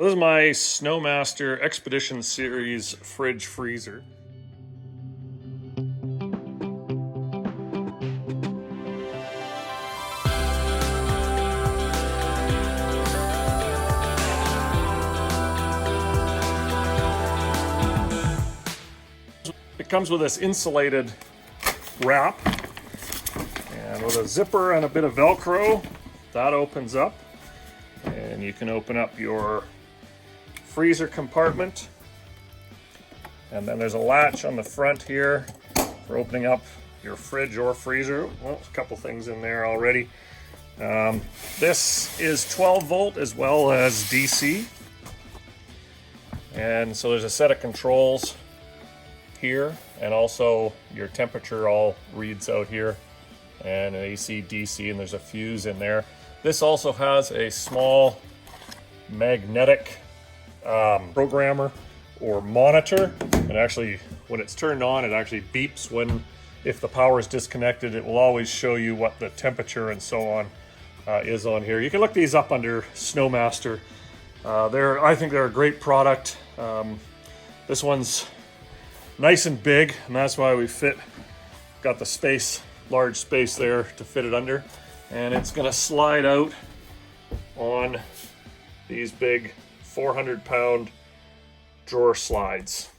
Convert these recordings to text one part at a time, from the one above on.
This is my Snowmaster Expedition Series fridge freezer. It comes with this insulated wrap and with a zipper and a bit of Velcro. That opens up and you can open up your freezer compartment, and then there's a latch on the front here for opening up your fridge or freezer. Well, there's a couple things in there already. This is 12 volt as well as DC, and so there's a set of controls here, and also your temperature all reads out here, and an AC, DC, and there's a fuse in there. This also has a small magnetic programmer or monitor, and actually when it's turned on it actually beeps when, if the power is disconnected, it will always show you what the temperature and so on is on here. You can look these up under Snowmaster. I think they're a great product. This one's nice and big, and that's why we got the space, large space there to fit it under, and it's going to slide out on these big 400-pound drawer slides.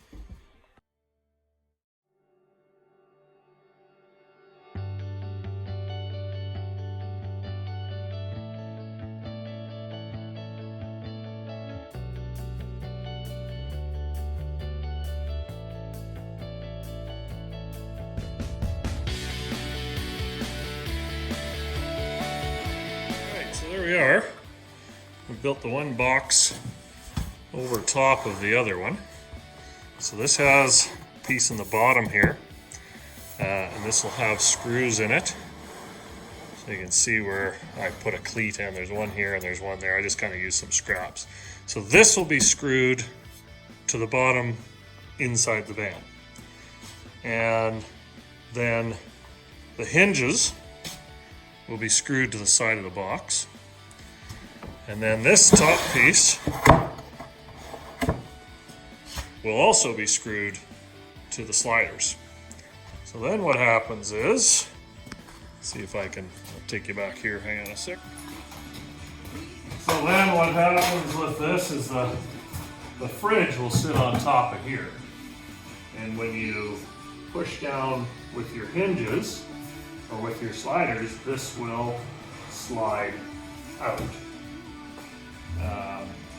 Alright, so there we are. We built the one box over top of the other one. So this has a piece in the bottom here, and this will have screws in it. So you can see where I put a cleat in. There's one here and there's one there. I just kind of used some scraps. So this will be screwed to the bottom inside the van. And then the hinges will be screwed to the side of the box. And then this top piece will also be screwed to the sliders. So then what happens is, see if I'll take you back here, hang on a sec. So then what happens with this is the fridge will sit on top of here. And when you push down with your hinges or with your sliders, this will slide out.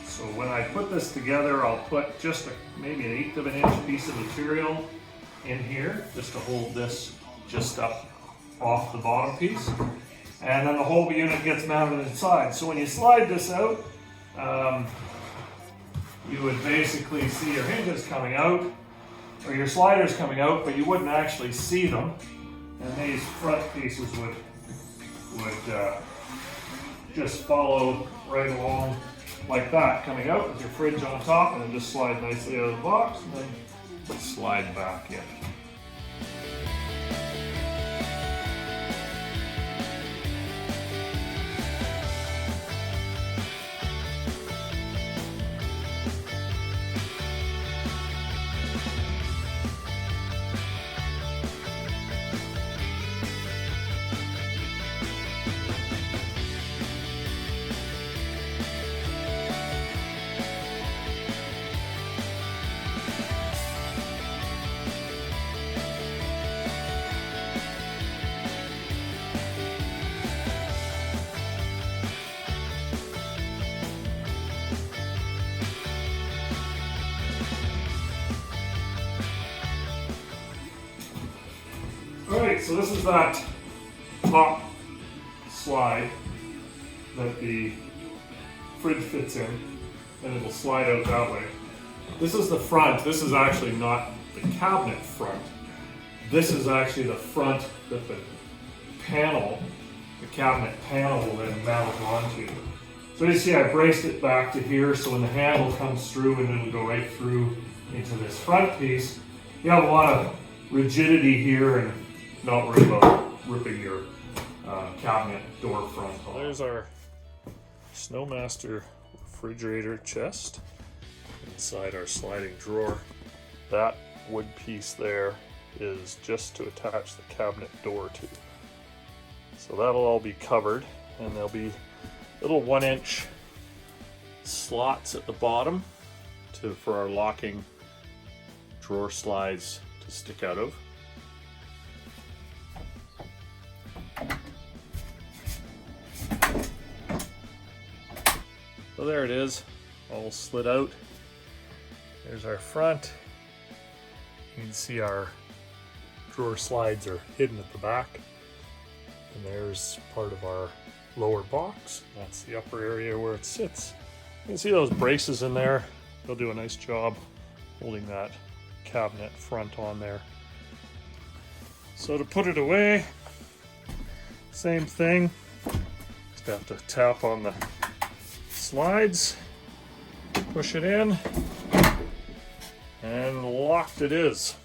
So when I put this together, I'll put just maybe an 1/8 of an inch piece of material in here just to hold this just up off the bottom piece. And then the whole unit gets mounted inside. So when you slide this out, you would basically see your hinges coming out or your sliders coming out, but you wouldn't actually see them. And these front pieces would just follow right along like that, coming out with your fridge on top, and then just slide nicely out of the box and then slide back in. Alright, so this is that top slide that the fridge fits in, and it'll slide out that way. This is the front. This is actually not the cabinet front. This is actually the front that the cabinet panel will then mount onto. So you see I braced it back to here, so when the handle comes through and it'll go right through into this front piece, you have a lot of rigidity here and not worry about ripping your cabinet door front. There's our Snowmaster refrigerator chest inside our sliding drawer. That wood piece there is just to attach the cabinet door to. So that'll all be covered, and there'll be little 1-inch slots at the bottom for our locking drawer slides to stick out of. So there it is, all slid out. There's our front. You can see our drawer slides are hidden at the back. And there's part of our lower box. That's the upper area where it sits. You can see those braces in there. They'll do a nice job holding that cabinet front on there. So to put it away, same thing. Just have to tap on the slides, push it in, and locked it is.